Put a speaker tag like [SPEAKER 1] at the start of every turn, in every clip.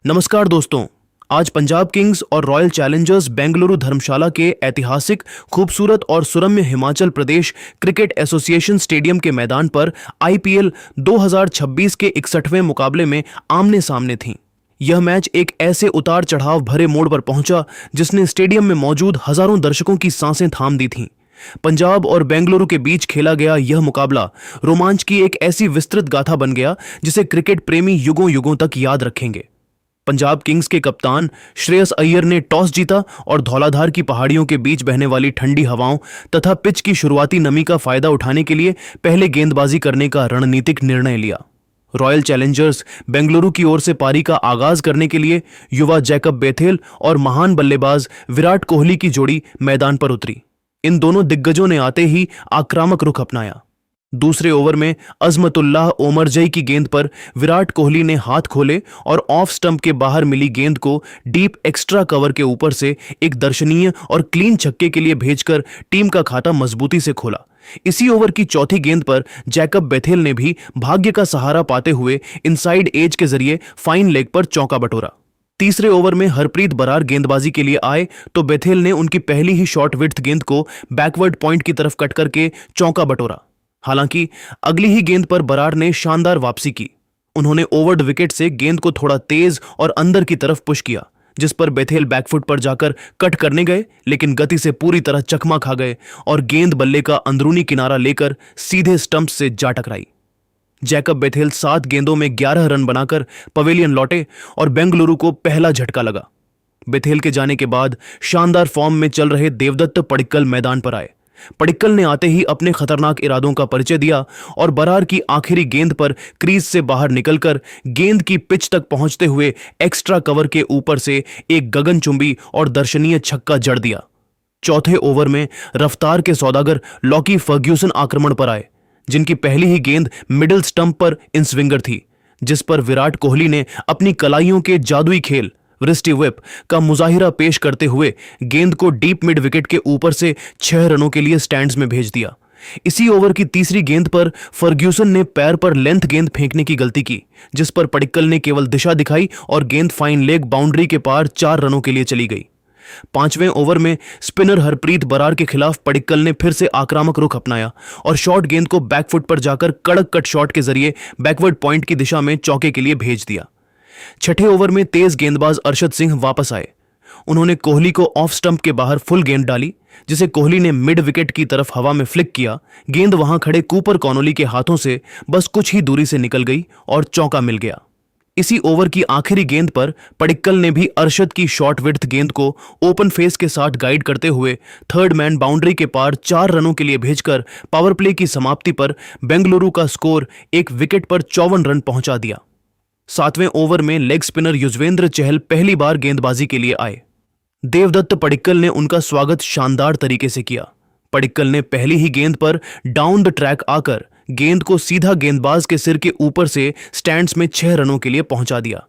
[SPEAKER 1] नमस्कार दोस्तों। आज पंजाब किंग्स और रॉयल चैलेंजर्स बेंगलुरु धर्मशाला के ऐतिहासिक, खूबसूरत और सुरम्य Himachal Pradesh cricket association stadium के मैदान पर आईपीएल 2026 के 61वें मुकाबले में आमने सामने थीं। यह मैच एक ऐसे उतार चढ़ाव भरे मोड़ पर पहुंचा जिसने स्टेडियम में मौजूद हजारों दर्शकों की सांसें थाम दी थीं। पंजाब और बेंगलुरु के बीच खेला गया यह मुकाबला रोमांच की एक ऐसी विस्तृत गाथा बन गया जिसे क्रिकेट प्रेमी युगों युगों तक याद रखेंगे। पंजाब किंग्स के कप्तान श्रेयस अय्यर ने टॉस जीता और धौलाधार की पहाड़ियों के बीच बहने वाली ठंडी हवाओं तथा पिच की शुरुआती नमी का फायदा उठाने के लिए पहले गेंदबाजी करने का रणनीतिक निर्णय लिया। रॉयल चैलेंजर्स बेंगलुरु की ओर से पारी का आगाज करने के लिए युवा जैकब बेथेल और महान बल्लेबाज विराट कोहली की जोड़ी मैदान पर उतरी। इन दोनों दिग्गजों ने आते ही आक्रामक रुख अपनाया। दूसरे ओवर में अजमतुल्लाह ओमरजई की गेंद पर विराट कोहली ने हाथ खोले और ऑफ स्टंप के बाहर मिली गेंद को डीप एक्स्ट्रा कवर के ऊपर से एक दर्शनीय और क्लीन छक्के के लिए भेजकर टीम का खाता मजबूती से खोला। इसी ओवर की चौथी गेंद पर जैकब बेथेल ने भी भाग्य का सहारा पाते हुए इनसाइड एज के जरिए फाइन लेग पर चौका बटोरा। तीसरे ओवर में हरप्रीत बरार गेंदबाजी के लिए आए तो बेथेल ने उनकी पहली ही शॉर्ट विड्थ गेंद को बैकवर्ड पॉइंट की तरफ कट करके चौका बटोरा। हालांकि अगली ही गेंद पर बरार ने शानदार वापसी की। उन्होंने ओवर्ड विकेट से गेंद को थोड़ा तेज और अंदर की तरफ पुश किया, जिस पर बेथेल बैकफुट पर जाकर कट करने गए, लेकिन गति से पूरी तरह चकमा खा गए और गेंद बल्ले का अंदरूनी किनारा लेकर सीधे स्टंप से जा टकराई। जैकब बेथेल 7 गेंदों में 11 रन बनाकर पवेलियन लौटे और बेंगलुरु को पहला झटका लगा। बेथेल के जाने के बाद शानदार फॉर्म में चल रहे देवदत्त पडिक्कल मैदान पर आए। पडिक्कल ने आते ही अपने खतरनाक इरादों का परिचय दिया और बरार की आखिरी गेंद पर क्रीज से बाहर निकलकर गेंद की पिच तक पहुंचते हुए एक्स्ट्रा कवर के ऊपर से एक गगनचुंबी और दर्शनीय छक्का जड़ दिया। चौथे ओवर में रफ्तार के सौदागर लॉकी फर्ग्यूसन आक्रमण पर आए, जिनकी पहली ही गेंद मिडिल स्टंप पर इन स्विंगर थी, जिस पर विराट कोहली ने अपनी कलाइयों के जादुई खेल वृष्टि व्हिप का मुजाहिरा पेश करते हुए गेंद को डीप मिड विकेट के ऊपर से 6 रनों के लिए स्टैंड्स में भेज दिया। इसी ओवर की तीसरी गेंद पर फर्ग्यूसन ने पैर पर लेंथ गेंद फेंकने की गलती की, जिस पर पडिक्कल ने केवल दिशा दिखाई और गेंद फाइन लेग बाउंड्री के पार 4 रनों के लिए चली गई। 5वें ओवर में स्पिनर हरप्रीत बरार के खिलाफ पडिक्कल ने फिर से आक्रामक रुख अपनाया और शॉर्ट गेंद को बैकफुट पर जाकर कड़क कट शॉट के जरिए बैकवर्ड पॉइंट की दिशा में चौके के लिए भेज दिया। 6ठे ओवर में तेज गेंदबाज अरशद सिंह वापस आए। उन्होंने कोहली को ऑफ स्टंप के बाहर फुल गेंद डाली, जिसे कोहली ने मिड विकेट की तरफ हवा में फ्लिक किया। गेंद वहां खड़े कूपर कॉनोली के हाथों से बस कुछ ही दूरी से निकल गई और चौका मिल गया। इसी ओवर की आखिरी गेंद पर पडिक्कल ने भी अरशद की शॉर्ट विड्थ गेंद को ओपन फेस के साथ गाइड करते हुए थर्ड मैन बाउंड्री के पार 4 रनों के लिए भेजकर पावर प्ले की समाप्ति पर बेंगलुरु का स्कोर एक विकेट पर 54 रन पहुंचा दिया। 7वें ओवर में लेग स्पिनर युजवेंद्र चहल पहली बार गेंदबाजी के लिए आए। देवदत्त पडिक्कल ने उनका स्वागत शानदार तरीके से किया। पडिक्कल ने पहली ही गेंद पर डाउन द ट्रैक आकर गेंद को सीधा गेंदबाज के सिर के ऊपर से स्टैंड्स में 6 रनों के लिए पहुंचा दिया।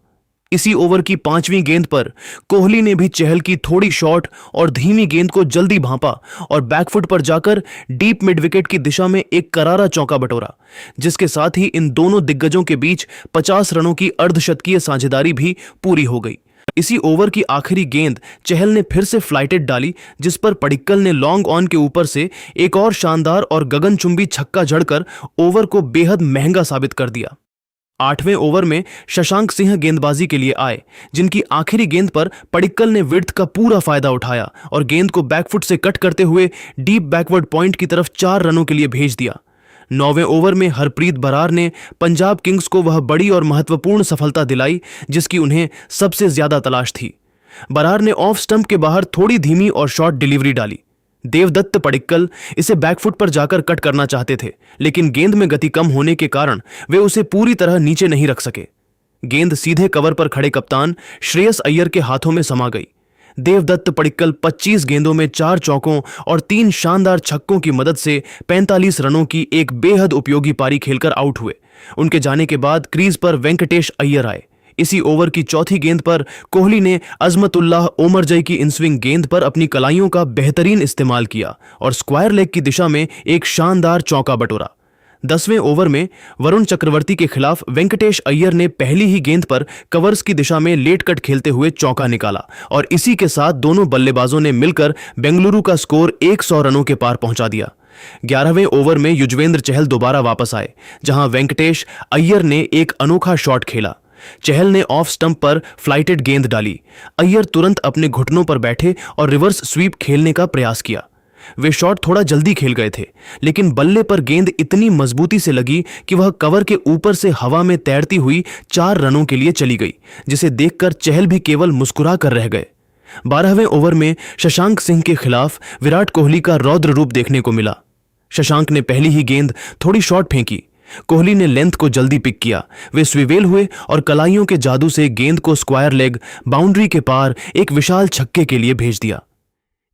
[SPEAKER 1] इसी ओवर की 5वीं गेंद पर कोहली ने भी चहल की थोड़ी शॉर्ट और धीमी गेंद को जल्दी भांपा और बैकफुट पर जाकर डीप मिड विकेट की दिशा में एक करारा चौका बटोरा, जिसके साथ ही इन दोनों दिग्गजों के बीच 50 रनों की अर्धशतकीय साझेदारी भी पूरी हो गई। इसी ओवर की आखिरी गेंद चहल ने फिर से फ्लाइटेड डाली, जिस पर पडिक्कल ने लॉन्ग ऑन के ऊपर से एक और शानदार और गगनचुंबी छक्का जड़कर ओवर को बेहद महंगा साबित कर दिया। 8वें ओवर में शशांक सिंह गेंदबाजी के लिए आए, जिनकी आखिरी गेंद पर पडिक्कल ने विड्थ का पूरा फायदा उठाया और गेंद को बैकफुट से कट करते हुए डीप बैकवर्ड पॉइंट की तरफ 4 रनों के लिए भेज दिया। 9वें ओवर में हरप्रीत बरार ने पंजाब किंग्स को वह बड़ी और महत्वपूर्ण सफलता दिलाई जिसकी उन्हें सबसे ज्यादा तलाश थी। बरार ने ऑफ स्टंप के बाहर थोड़ी धीमी और शॉर्ट डिलीवरी डाली। देवदत्त पडिक्कल इसे बैकफुट पर जाकर कट करना चाहते थे, लेकिन गेंद में गति कम होने के कारण वे उसे पूरी तरह नीचे नहीं रख सके। गेंद सीधे कवर पर खड़े कप्तान श्रेयस अय्यर के हाथों में समा गई। देवदत्त पडिक्कल 25 गेंदों में 4 चौकों और 3 शानदार छक्कों की मदद से 45 रनों की एक बेहद उपयोगी पारी खेलकर आउट हुए। उनके जाने के बाद क्रीज पर वेंकटेश अय्यर आए। इसी ओवर की चौथी गेंद पर कोहली ने अजमतुल्लाह ओमरजई की इनस्विंग गेंद पर अपनी कलाइयों का बेहतरीन इस्तेमाल किया और स्क्वायर लेग की दिशा में एक शानदार चौका बटोरा। 10वें ओवर में वरुण चक्रवर्ती के खिलाफ वेंकटेश अय्यर ने पहली ही गेंद पर कवर्स की दिशा में लेट कट खेलते हुए चौका निकाला और इसी के साथ दोनों बल्लेबाजों ने मिलकर बेंगलुरु का स्कोर 100 रनों के पार पहुंचा दिया। 11वें ओवर में युजवेंद्र चहल दोबारा वापस आए, जहां वेंकटेश अय्यर ने एक अनोखा शॉट खेला। चहल ने ऑफ स्टंप पर फ्लाइटेड गेंद डाली। अय्यर तुरंत अपने घुटनों पर बैठे और रिवर्स स्वीप खेलने का प्रयास किया। वे शॉट थोड़ा जल्दी खेल गए थे, लेकिन बल्ले पर गेंद इतनी मजबूती से लगी कि वह कवर के ऊपर से हवा में तैरती हुई 4 रनों के लिए चली गई, जिसे देखकर चहल भी केवल मुस्कुरा कर रह गए। 12वें ओवर में शशांक सिंह के खिलाफ विराट कोहली का रौद्र रूप देखने को मिला। शशांक ने पहली ही गेंद थोड़ी शॉर्ट फेंकी। कोहली ने लेंथ को जल्दी पिक किया। वे स्विवेल हुए और कलाइयों के जादू से गेंद को स्क्वायर लेग बाउंड्री के पार एक विशाल छक्के के लिए भेज दिया।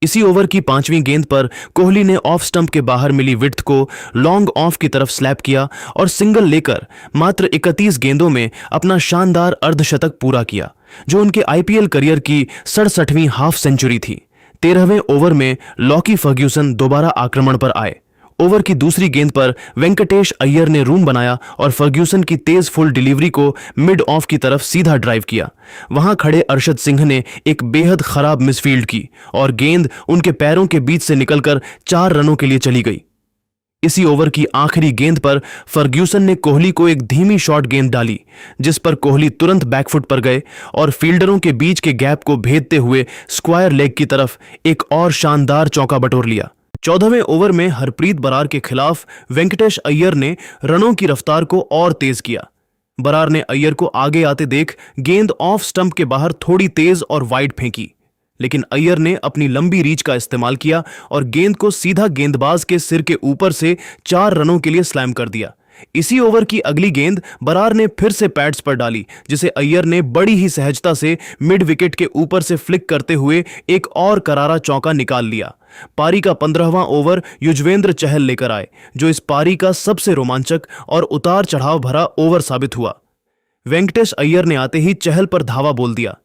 [SPEAKER 1] इसी ओवर की 5वीं गेंद पर कोहली ने ऑफ स्टंप के बाहर मिली विड्थ को लॉन्ग ऑफ की तरफ स्लैप किया और सिंगल लेकर मात्र 31 गेंदों में अपना शानदार अर्धशतक पूरा किया, जो उनके आईपीएल करियर की 67वीं हाफ सेंचुरी थी। 13वें ओवर में लॉकी फर्ग्यूसन दोबारा आक्रमण पर आए। ओवर की दूसरी गेंद पर वेंकटेश अय्यर ने रूम बनाया और फर्ग्यूसन की तेज फुल डिलीवरी को मिड ऑफ की तरफ सीधा ड्राइव किया। वहां खड़े अरशद सिंह ने एक बेहद खराब मिसफील्ड की और गेंद उनके पैरों के बीच से निकलकर 4 रनों के लिए चली गई। इसी ओवर की आखिरी गेंद पर फर्ग्यूसन ने कोहली को एक धीमी शॉर्ट गेंद डाली, जिस पर कोहली तुरंत बैकफुट पर गए और फील्डरों के बीच के गैप को भेदते हुए स्क्वायर लेग की तरफ एक और शानदार चौका बटोर लिया। 14वें ओवर में हरप्रीत बरार के खिलाफ वेंकटेश अय्यर ने रनों की रफ्तार को और तेज किया। बरार ने अय्यर को आगे आते देख गेंद ऑफ स्टंप के बाहर थोड़ी तेज और वाइड फेंकी, लेकिन अय्यर ने अपनी लंबी रीच का इस्तेमाल किया और गेंद को सीधा गेंदबाज के सिर के ऊपर से 4 रनों के लिए स्लैम कर दिया। इसी ओवर की अगली गेंद बरार ने फिर से पैड्स पर डाली, जिसे अय्यर ने बड़ी ही सहजता से मिड विकेट के ऊपर से फ्लिक करते हुए एक और करारा चौका निकाल लिया। पारी का 15वां ओवर युजवेंद्र चहल लेकर आए, जो इस पारी का सबसे रोमांचक और उतार चढ़ाव भरा ओवर साबित हुआ। वेंकटेश अय्यर ने आते ही चहल पर धावा बोल दिया।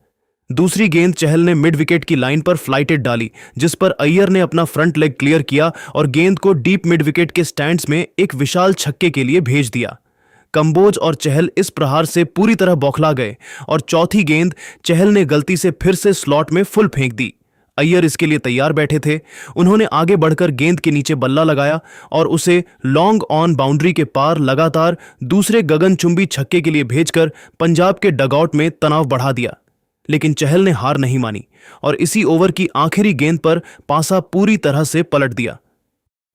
[SPEAKER 1] दूसरी गेंद चहल ने मिड विकेट की लाइन पर फ्लाइटेड डाली, जिस पर अय्यर ने अपना फ्रंट लेग क्लियर किया और गेंद को डीप मिड विकेट के स्टैंड्स में एक विशाल छक्के के लिए भेज दिया। कंबोज और चहल इस प्रहार से पूरी तरह बौखला गए और चौथी गेंद चहल ने गलती से फिर से स्लॉट में फुल फेंक दी। अय्यर इसके लिए तैयार बैठे थे। उन्होंने आगे बढ़कर गेंद के नीचे बल्ला लगाया और उसे लॉन्ग ऑन बाउंड्री के पार लगातार दूसरे गगनचुंबी छक्के के लिए भेजकर पंजाब के डगआउट में तनाव बढ़ा दिया। लेकिन चहल ने हार नहीं मानी और इसी ओवर की आखिरी गेंद पर पासा पूरी तरह से पलट दिया।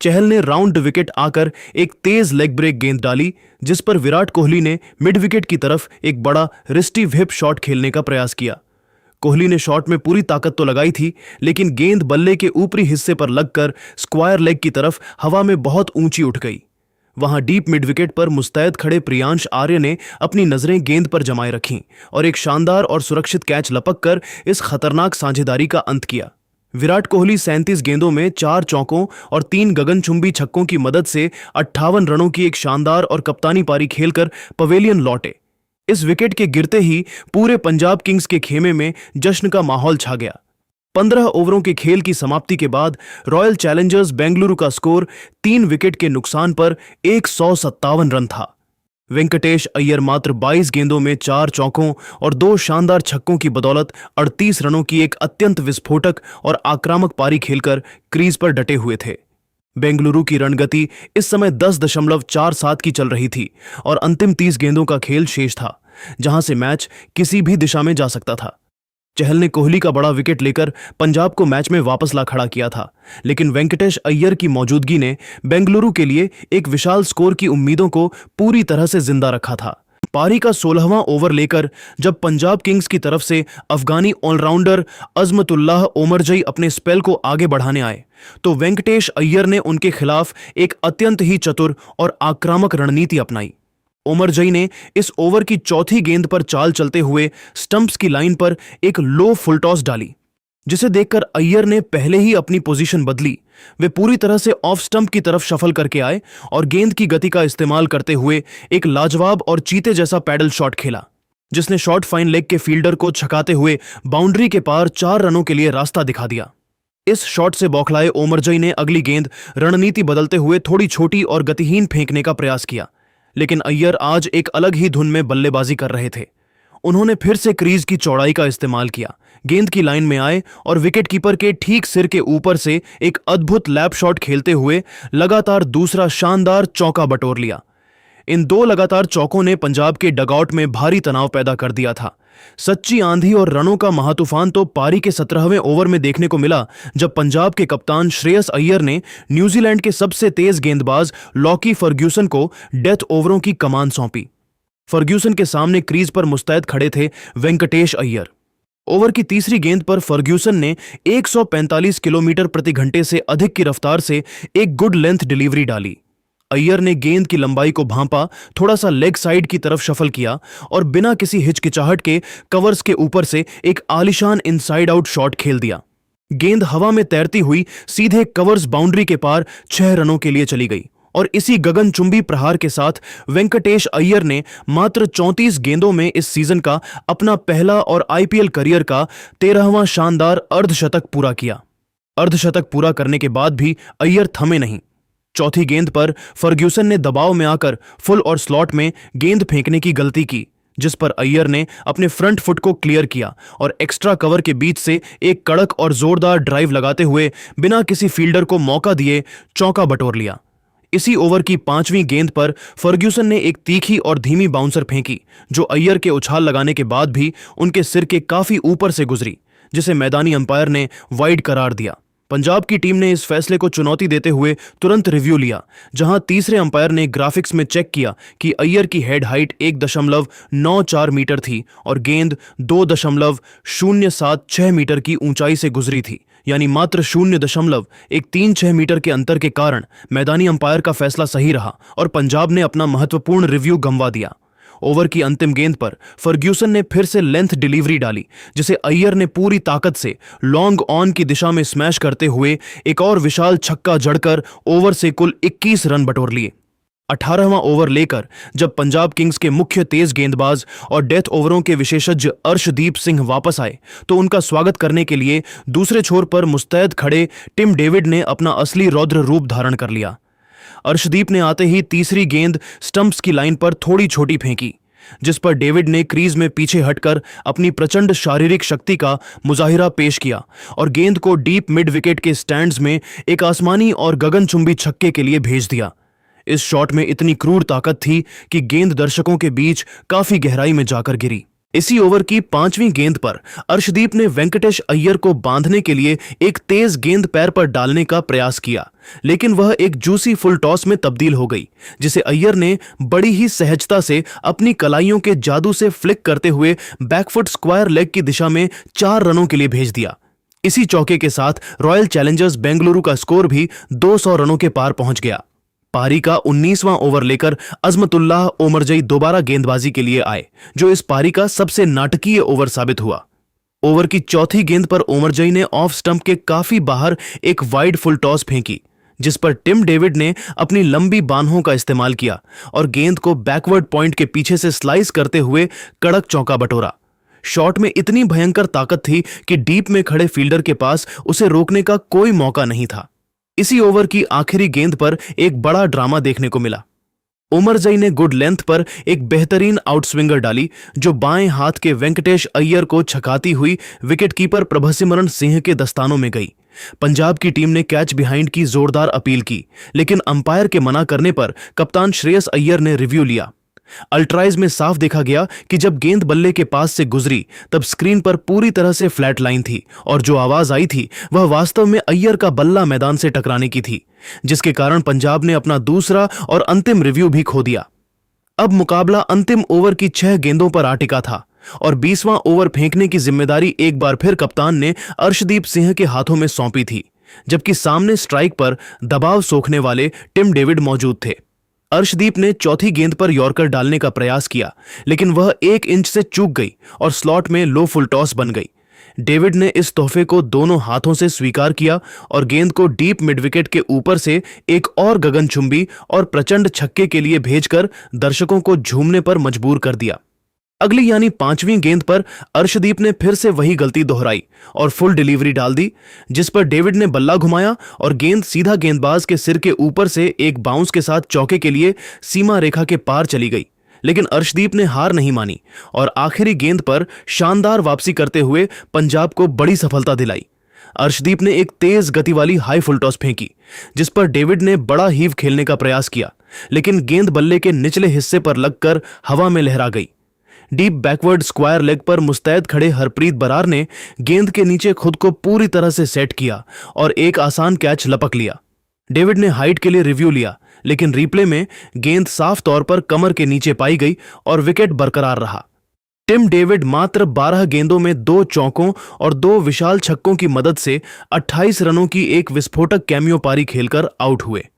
[SPEAKER 1] चहल ने राउंड विकेट आकर एक तेज लेग ब्रेक गेंद डाली, जिस पर विराट कोहली ने मिड विकेट की तरफ एक बड़ा रिस्टी व्हिप शॉट खेलने का प्रयास किया। कोहली ने शॉट में पूरी ताकत तो लगाई थी, लेकिन गेंद बल्ले के ऊपरी हिस्से पर लगकर स्क्वायर लेग की तरफ हवा में बहुत ऊंची उठ गई। वहां डीप मिड विकेट पर मुस्तैद खड़े प्रियांश आर्य ने अपनी नजरें गेंद पर जमाए रखीं और एक शानदार और सुरक्षित कैच लपककर इस खतरनाक साझेदारी का अंत किया। विराट कोहली 37 गेंदों में 4 चौकों और 3 गगनचुंबी छक्कों की मदद से 58 रनों की एक शानदार और कप्तानी पारी खेलकर पवेलियन लौटे। इस विकेट के गिरते ही पूरे पंजाब किंग्स के खेमे में जश्न का माहौल छा गया। 15 ओवरों के खेल की समाप्ति के बाद रॉयल चैलेंजर्स बेंगलुरु का स्कोर 3 विकेट के नुकसान पर 157 रन था। वेंकटेश अय्यर मात्र 22 गेंदों में 4 चौकों और 2 शानदार छक्कों की बदौलत 38 रनों की एक अत्यंत विस्फोटक और आक्रामक पारी खेलकर क्रीज पर डटे हुए थे। बेंगलुरु की रणगति इस समय 10.47 की चल रही थी और अंतिम 30 गेंदों का खेल शेष था, जहां से मैच किसी भी दिशा में जा सकता था। चहल ने कोहली का बड़ा विकेट लेकर पंजाब को मैच में वापस ला खड़ा किया था, लेकिन वेंकटेश अय्यर की मौजूदगी ने बेंगलुरु के लिए एक विशाल स्कोर की उम्मीदों को पूरी तरह से जिंदा रखा था। पारी का 16वां ओवर लेकर जब पंजाब किंग्स की तरफ से अफगानी ऑलराउंडर अजमतुल्लाह ओमरजई अपने स्पेल को आगे बढ़ाने आए, तो वेंकटेश अय्यर ने उनके खिलाफ एक अत्यंत ही चतुर और आक्रामक रणनीति अपनाई। ओमरजई ने इस ओवर की चौथी गेंद पर चाल चलते हुए स्टंप्स की लाइन पर एक लो फुल टॉस डाली, जिसे देखकर अय्यर ने पहले ही अपनी पोजीशन बदली। वे पूरी तरह से ऑफ स्टंप की तरफ शफल करके आए और गेंद की गति का इस्तेमाल करते हुए एक लाजवाब और चीते जैसा पैडल शॉट खेला, जिसने शॉर्ट फाइन लेग के फील्डर को छकाते हुए बाउंड्री के पार 4 रनों के लिए रास्ता दिखा दिया। इस शॉट से बौखलाए ओमरजई ने अगली गेंद रणनीति बदलते हुए थोड़ी छोटी और गतिहीन फेंकने का प्रयास किया, लेकिन अय्यर आज एक अलग ही धुन में बल्लेबाजी कर रहे थे। उन्होंने फिर से क्रीज की चौड़ाई का इस्तेमाल किया, गेंद की लाइन में आए और विकेटकीपर के ठीक सिर के ऊपर से एक अद्भुत लैप शॉट खेलते हुए लगातार दूसरा शानदार चौका बटोर लिया। इन दो लगातार चौकों ने पंजाब के डगआउट में भारी तनाव पैदा कर दिया था। सच्ची आंधी और रनों का महातूफान तो पारी के 17वें ओवर में देखने को मिला, जब पंजाब के कप्तान श्रेयस अय्यर ने न्यूजीलैंड के सबसे तेज गेंदबाज लॉकी फर्ग्यूसन को डेथ ओवरों की कमान सौंपी। फर्ग्यूसन के सामने क्रीज पर मुस्तैद खड़े थे वेंकटेश अय्यर। ओवर की तीसरी गेंद पर फर्ग्यूसन ने 145 किलोमीटर प्रति घंटे से अधिक की रफ्तार से एक गुड लेंथ डिलीवरी डाली। अय्यर ने गेंद की लंबाई को भांपा, थोड़ा सा लेग साइड की तरफ शफल किया और बिना किसी हिचकिचाहट के कवर्स के ऊपर से एक आलिशान इनसाइड आउट शॉट खेल दिया। गेंद हवा में तैरती हुई सीधे कवर्स बाउंड्री के पार 6 रनों के लिए चली गई और इसी गगनचुंबी प्रहार के साथ वेंकटेश अय्यर ने मात्र 34 गेंदों में इस सीजन का अपना पहला और आईपीएल करियर का 13वां शानदार अर्धशतक पूरा किया। अर्धशतक पूरा करने के बाद भी अय्यर थमे नहीं। चौथी गेंद पर फर्ग्यूसन ने दबाव में आकर फुल और स्लॉट में गेंद फेंकने की गलती की, जिस पर अय्यर ने अपने फ्रंट फुट को क्लियर किया और एक्स्ट्रा कवर के बीच से एक कड़क और जोरदार ड्राइव लगाते हुए बिना किसी फील्डर को मौका दिए चौका बटोर लिया। इसी ओवर की 5वीं गेंद पर फर्ग्यूसन ने एक तीखी और धीमी बाउंसर फेंकी, जो अय्यर के उछाल लगाने के बाद भी उनके सिर के काफी ऊपर से गुजरी, जिसे मैदानी अंपायर ने वाइड करार दिया। पंजाब की टीम ने इस फैसले को चुनौती देते हुए तुरंत रिव्यू लिया, जहां तीसरे अंपायर ने ग्राफिक्स में चेक किया कि अय्यर की हेड हाइट 1.94 मीटर थी और गेंद 2.076 मीटर की ऊंचाई से गुजरी थी, यानी मात्र 0.136 मीटर के अंतर के कारण मैदानी अंपायर का फैसला सही रहा और पंजाब ने अपना महत्वपूर्ण रिव्यू गंवा दिया। ओवर की अंतिम गेंद पर फर्ग्यूसन ने फिर से लेंथ डिलीवरी डाली, जिसे अय्यर ने पूरी ताकत से लॉन्ग ऑन की दिशा में स्मैश करते हुए एक और विशाल छक्का जड़कर ओवर से कुल 21 रन बटोर लिए। 18वां ओवर लेकर जब पंजाब किंग्स के मुख्य तेज गेंदबाज और डेथ ओवरों के विशेषज्ञ अर्शदीप सिंह वापस आए, तो उनका स्वागत करने के लिए दूसरे छोर पर मुस्तैद खड़े टिम डेविड ने अपना असली रौद्र रूप धारण कर लिया। अर्शदीप ने आते ही तीसरी गेंद स्टंप्स की लाइन पर थोड़ी छोटी फेंकी, जिस पर डेविड ने क्रीज में पीछे हटकर अपनी प्रचंड शारीरिक शक्ति का मुजाहिरा पेश किया और गेंद को डीप मिड विकेट के स्टैंड्स में एक आसमानी और गगनचुंबी छक्के के लिए भेज दिया। इस शॉट में इतनी क्रूर ताकत थी कि गेंद दर्शकों के बीच काफी गहराई में जाकर गिरी। इसी ओवर की 5वीं गेंद पर अर्शदीप ने वेंकटेश अय्यर को बांधने के लिए एक तेज गेंद पैर पर डालने का प्रयास किया, लेकिन वह एक जूसी फुल टॉस में तब्दील हो गई, जिसे अय्यर ने बड़ी ही सहजता से अपनी कलाइयों के जादू से फ्लिक करते हुए बैकफुट स्क्वायर लेग की दिशा में 4 रनों के लिए भेज दिया। इसी चौके के साथ रॉयल चैलेंजर्स बेंगलुरु का स्कोर भी 200 रनों के पार पहुंच गया। पारी का 19वां ओवर लेकर अजमतुल्लाह ओमरजई दोबारा गेंदबाजी के लिए आए, जो इस पारी का सबसे नाटकीय ओवर साबित हुआ। ओवर की चौथी गेंद पर ओमरजई ने ऑफ स्टंप के काफी बाहर एक वाइड फुल टॉस फेंकी, जिस पर टिम डेविड ने अपनी लंबी बाहों का इस्तेमाल किया और गेंद को बैकवर्ड पॉइंट के पीछे से स्लाइस करते हुए कड़क चौका बटोरा। शॉट में इतनी भयंकर ताकत थी कि डीप में खड़े फील्डर के पास उसे रोकने का कोई मौका नहीं था। इसी ओवर की आखिरी गेंद पर एक बड़ा ड्रामा देखने को मिला। ओमरजई ने गुड लेंथ पर एक बेहतरीन आउटस्विंगर डाली, जो बाएं हाथ के वेंकटेश अय्यर को छकाती हुई विकेटकीपर प्रभसिमरन सिंह के दस्तानों में गई। पंजाब की टीम ने कैच बिहाइंड की जोरदार अपील की, लेकिन अंपायर के मना करने पर कप्तान श्रेयस अय्यर ने रिव्यू लिया। अल्ट्राइज में साफ देखा गया कि जब गेंद बल्ले के पास से गुजरी तब स्क्रीन पर पूरी तरह से फ्लैट लाइन थी और जो आवाज आई थी वह वास्तव में अय्यर का बल्ला मैदान से टकराने की थी, जिसके कारण पंजाब ने अपना दूसरा और अंतिम रिव्यू भी खो दिया। अब मुकाबला अंतिम ओवर की 6 गेंदों पर आ टिका था और 20वां ओवर फेंकने की जिम्मेदारी एक बार फिर कप्तान ने अर्शदीप सिंह के हाथों में सौंपी थी, जबकि सामने स्ट्राइक पर दबाव सोखने वाले टिम डेविड मौजूद थे। अर्शदीप ने चौथी गेंद पर यॉर्कर डालने का प्रयास किया, लेकिन वह 1 इंच से चूक गई और स्लॉट में लो फुल टॉस बन गई। डेविड ने इस तोहफे को दोनों हाथों से स्वीकार किया और गेंद को डीप मिड विकेट के ऊपर से एक और गगनचुंबी और प्रचंड छक्के के लिए भेजकर दर्शकों को झूमने पर मजबूर कर दिया। अगली यानी 5वीं गेंद पर अर्शदीप ने फिर से वही गलती दोहराई और फुल डिलीवरी डाल दी, जिस पर डेविड ने बल्ला घुमाया और गेंद सीधा गेंदबाज के सिर के ऊपर से एक बाउंस के साथ चौके के लिए सीमा रेखा के पार चली गई। लेकिन अर्शदीप ने हार नहीं मानी और आखिरी गेंद पर शानदार वापसी करते हुए पंजाब को बड़ी सफलता दिलाई। अर्शदीप ने एक तेज गति वाली हाई फुल टॉस फेंकी, जिस पर डेविड ने बड़ा हीव खेलने का प्रयास किया, लेकिन गेंद बल्ले के निचले हिस्से पर लगकर हवा में लहरा गई। डीप बैकवर्ड स्क्वायर लेग पर मुस्तैद खड़े हरप्रीत बरार ने गेंद के नीचे खुद को पूरी तरह से सेट किया और एक आसान कैच लपक लिया। डेविड ने हाइट के लिए रिव्यू लिया, लेकिन रिप्ले में गेंद साफ तौर पर कमर के नीचे पाई गई और विकेट बरकरार रहा। टिम डेविड मात्र 12 गेंदों में 2 चौकों और 2 विशाल छक्कों की मदद से 28 रनों की एक विस्फोटक कैमियो पारी खेलकर आउट हुए।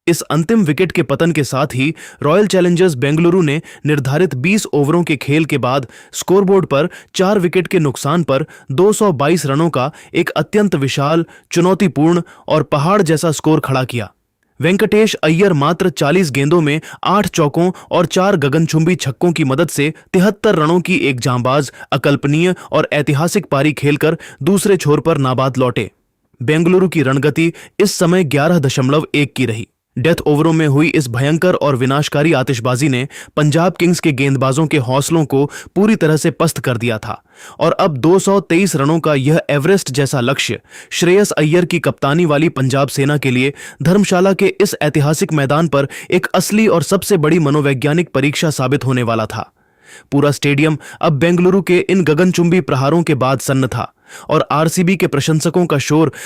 [SPEAKER 1] इस अंतिम विकेट के पतन के साथ ही रॉयल चैलेंजर्स बेंगलुरु ने निर्धारित 20 ओवरों के खेल के बाद स्कोरबोर्ड पर 4 विकेट के नुकसान पर 222 रनों का एक अत्यंत विशाल, चुनौतीपूर्ण और पहाड़ जैसा स्कोर खड़ा किया। वेंकटेश अय्यर मात्र 40 गेंदों में 8 चौकों और 4 गगनचुंबी छक्कों की मदद से 73 रनों की एक जांबाज, अकल्पनीय और ऐतिहासिक पारी खेलकर दूसरे छोर पर नाबाद लौटे। बेंगलुरु की रणगति इस समय 11.1 की रही। डेथ ओवरों में हुई इस भयंकर और विनाशकारी आतिशबाजी ने पंजाब किंग्स के गेंदबाजों के हौसलों को पूरी तरह से पस्त कर दिया था और अब 223 रनों का यह एवरेस्ट जैसा लक्ष्य श्रेयस अय्यर की कप्तानी वाली पंजाब सेना के लिए धर्मशाला के इस ऐतिहासिक मैदान पर एक असली और सबसे बड़ी मनोवैज्ञानिक परीक्षा साबित होने वाला था। पूरा स्टेडियम अब बेंगलुरु के इन गगनचुंबी प्रहारों के बाद सन्न था और आरसीबी के प्रशंसकों का शोर